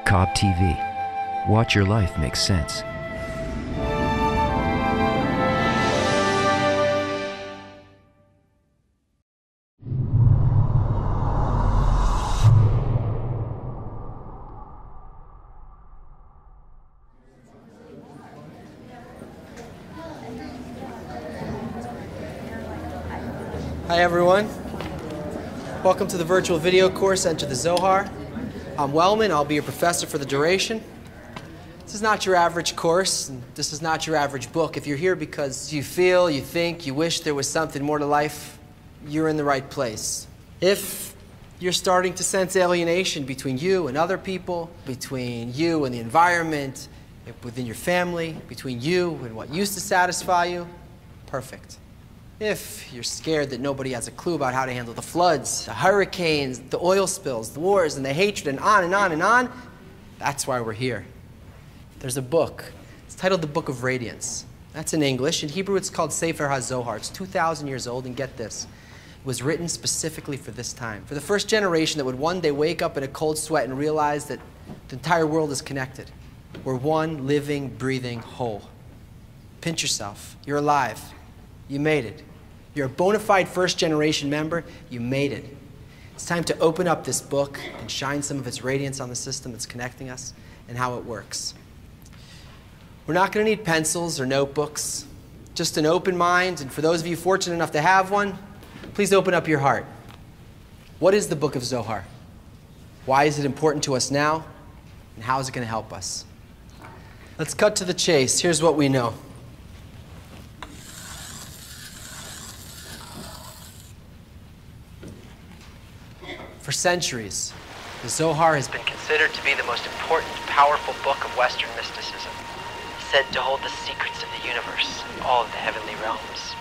Cobb TV. Watch your life make sense. Hi everyone. Welcome to the virtual video course, Enter the Zohar. I'm Wellman, I'll be your professor for the duration. This is not your average course, and this is not your average book. If you're here because you feel, you think, you wish there was something more to life, you're in the right place. If you're starting to sense alienation between you and other people, between you and the environment, within your family, between you and what used to satisfy you, perfect. If you're scared that nobody has a clue about how to handle the floods, the hurricanes, the oil spills, the wars, and the hatred, and on and on and on, that's why we're here. There's a book. It's titled The Book of Radiance. That's in English. In Hebrew, it's called Sefer HaZohar. It's 2,000 years old, and get this. It was written specifically for this time, for the first generation that would one day wake up in a cold sweat and realize that the entire world is connected. We're one living, breathing whole. Pinch yourself. You're alive. You made it. You're a bona fide first-generation member. You made it. It's time to open up this book and shine some of its radiance on the system that's connecting us and how it works. We're not going to need pencils or notebooks, just an open mind. And for those of you fortunate enough to have one, please open up your heart. What is the Book of Zohar? Why is it important to us now? And how is it going to help us? Let's cut to the chase. Here's what we know. For centuries, the Zohar has been considered to be the most important, powerful book of Western mysticism, said to hold the secrets of the universe and all of the heavenly realms.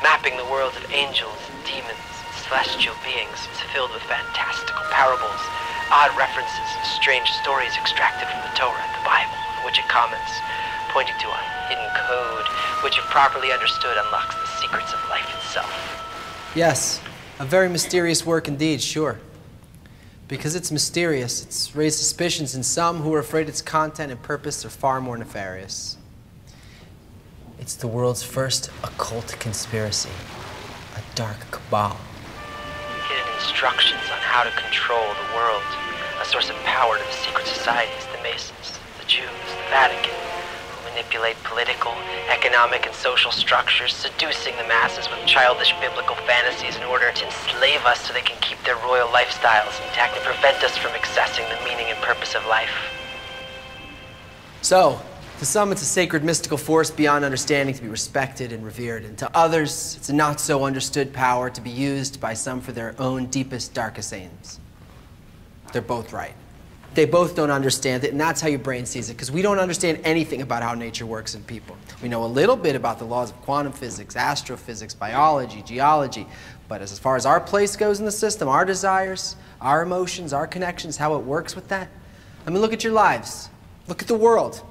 Mapping the worlds of angels, demons, and celestial beings, it's filled with fantastical parables, odd references, and strange stories extracted from the Torah, the Bible, on which it comments, pointing to a hidden code, which if properly understood unlocks the secrets of life itself. Yes, a very mysterious work indeed, sure. Because it's mysterious, it's raised suspicions in some who are afraid its content and purpose are far more nefarious. It's the world's first occult conspiracy, a dark cabal. Hidden instructions on how to control the world, a source of power to the secret societies, the Masons, the Jews, the Vatican, who manipulate political, economic, and social structures, seducing the masses with childish biblical fantasies in order to enslave us so they can keep their royal lifestyles intact and prevent us from accessing the meaning and purpose of life. So, to some it's a sacred mystical force beyond understanding to be respected and revered, and to others it's a not so understood power to be used by some for their own deepest, darkest aims. They're both right. They both don't understand it, and that's how your brain sees it, because we don't understand anything about how nature works in people. We know a little bit about the laws of quantum physics, astrophysics, biology, geology, but as far as our place goes in the system, our desires, our emotions, our connections, how it works with that, I mean, look at your lives. Look at the world.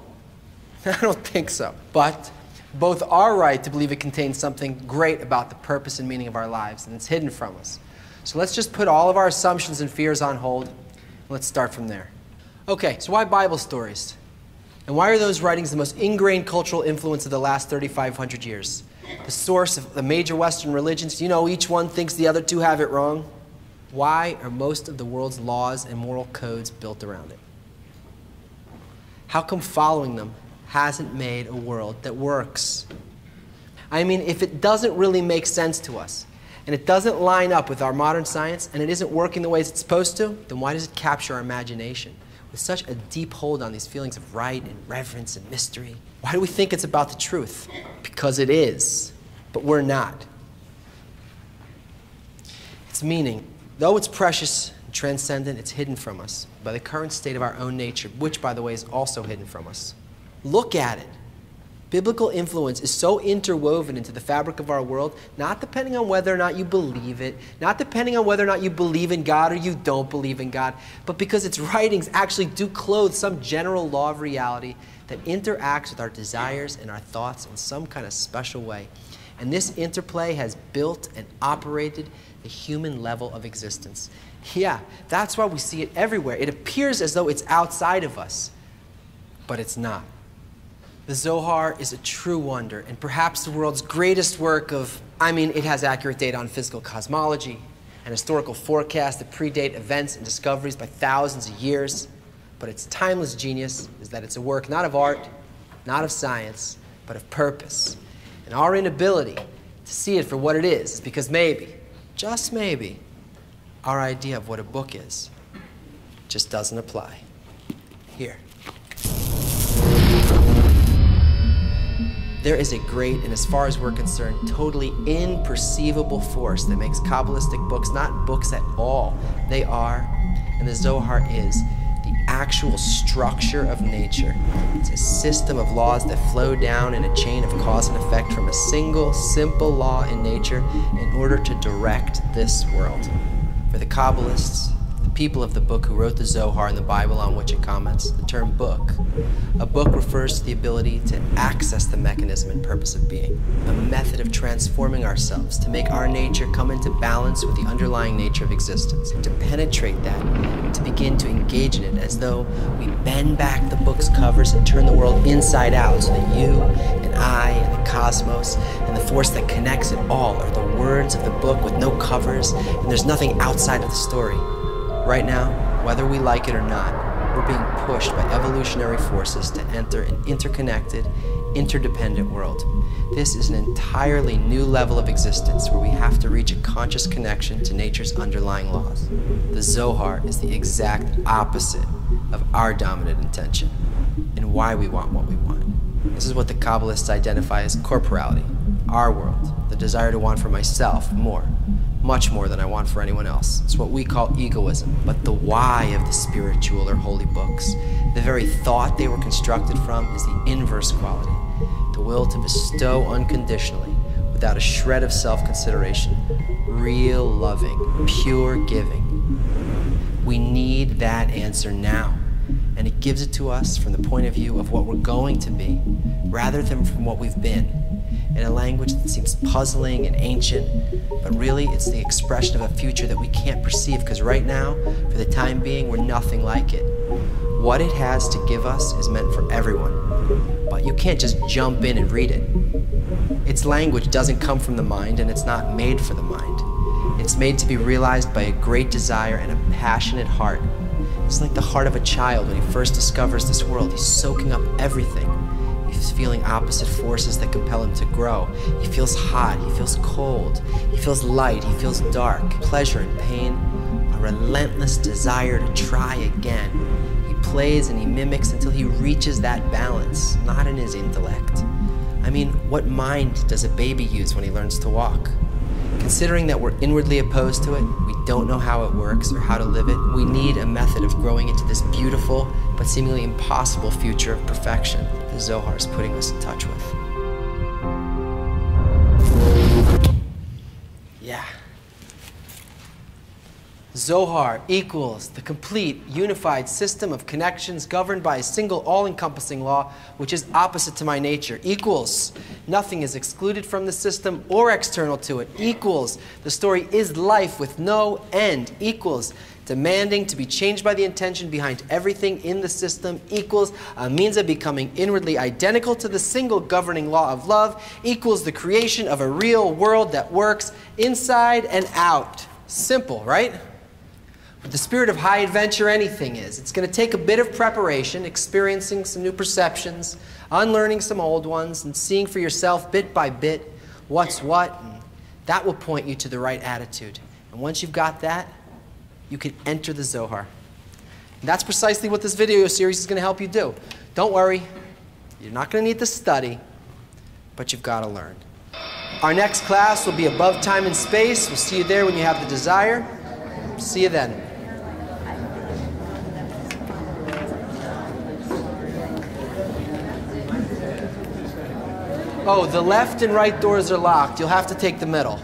I don't think so. But both are right to believe it contains something great about the purpose and meaning of our lives, and it's hidden from us. So let's just put all of our assumptions and fears on hold, and let's start from there. Okay, so why Bible stories? And why are those writings the most ingrained cultural influence of the last 3,500 years? The source of the major Western religions, you know, each one thinks the other two have it wrong. Why are most of the world's laws and moral codes built around it? How come following them hasn't made a world that works? I mean, if it doesn't really make sense to us, and it doesn't line up with our modern science, and it isn't working the way it's supposed to, then why does it capture our imagination with such a deep hold on these feelings of right and reverence and mystery? Why do we think it's about the truth? Because it is, but we're not. Its meaning, though it's precious and transcendent, it's hidden from us by the current state of our own nature, which, by the way, is also hidden from us. Look at it. Biblical influence is so interwoven into the fabric of our world, not depending on whether or not you believe it, not depending on whether or not you believe in God or you don't believe in God, but because its writings actually do clothe some general law of reality that interacts with our desires and our thoughts in some kind of special way. And this interplay has built and operated the human level of existence. Yeah, that's why we see it everywhere. It appears as though it's outside of us, but it's not. The Zohar is a true wonder, and perhaps the world's greatest work of, it has accurate data on physical cosmology and historical forecasts that predate events and discoveries by thousands of years. But its timeless genius is that it's a work not of art, not of science, but of purpose. And our inability to see it for what it is because maybe, just maybe, our idea of what a book is just doesn't apply. Here. There is a great, and as far as we're concerned, totally imperceivable force that makes Kabbalistic books not books at all. They are, and the Zohar is, the actual structure of nature. It's a system of laws that flow down in a chain of cause and effect from a single, simple law in nature in order to direct this world. For the Kabbalists, the people of the book who wrote the Zohar and the Bible on which it comments, the term book. A book refers to the ability to access the mechanism and purpose of being, a method of transforming ourselves to make our nature come into balance with the underlying nature of existence, and to penetrate that, and to begin to engage in it as though we bend back the book's covers and turn the world inside out so that you and I and the cosmos and the force that connects it all are the words of the book with no covers, and there's nothing outside of the story. Right now, whether we like it or not, we're being pushed by evolutionary forces to enter an interconnected, interdependent world. This is an entirely new level of existence where we have to reach a conscious connection to nature's underlying laws. The Zohar is the exact opposite of our dominant intention and why we want what we want. This is what the Kabbalists identify as corporality, our world, the desire to want for myself more, much more than I want for anyone else. It's what we call egoism. But the why of the spiritual or holy books, the very thought they were constructed from, is the inverse quality, the will to bestow unconditionally, without a shred of self-consideration, real loving, pure giving. We need that answer now, and it gives it to us from the point of view of what we're going to be, rather than from what we've been, in a language that seems puzzling and ancient, but really it's the expression of a future that we can't perceive, because right now, for the time being, we're nothing like it. What it has to give us is meant for everyone, but you can't just jump in and read it. Its language doesn't come from the mind, and it's not made for the mind. It's made to be realized by a great desire and a passionate heart. It's like the heart of a child when he first discovers this world. He's soaking up everything. He's feeling opposite forces that compel him to grow. He feels hot, he feels cold, he feels light, he feels dark, pleasure and pain, a relentless desire to try again. He plays and he mimics until he reaches that balance, not in his intellect. What mind does a baby use when he learns to walk? Considering that we're inwardly opposed to it, we don't know how it works or how to live it, we need a method of growing into this beautiful but seemingly impossible future of perfection the Zohar is putting us in touch with. Yeah. Zohar equals the complete, unified system of connections governed by a single, all-encompassing law, which is opposite to my nature. Equals nothing is excluded from the system or external to it. Equals the story is life with no end. Equals demanding to be changed by the intention behind everything in the system. Equals a means of becoming inwardly identical to the single governing law of love. Equals the creation of a real world that works inside and out. Simple, right? But the spirit of high adventure anything is. It's going to take a bit of preparation, experiencing some new perceptions, unlearning some old ones, and seeing for yourself bit by bit what's what, and that will point you to the right attitude. And once you've got that, you can enter the Zohar. And that's precisely what this video series is going to help you do. Don't worry, you're not going to need to study, but you've got to learn. Our next class will be above time and space. We'll see you there when you have the desire. See you then. Oh, the left and right doors are locked. You'll have to take the middle.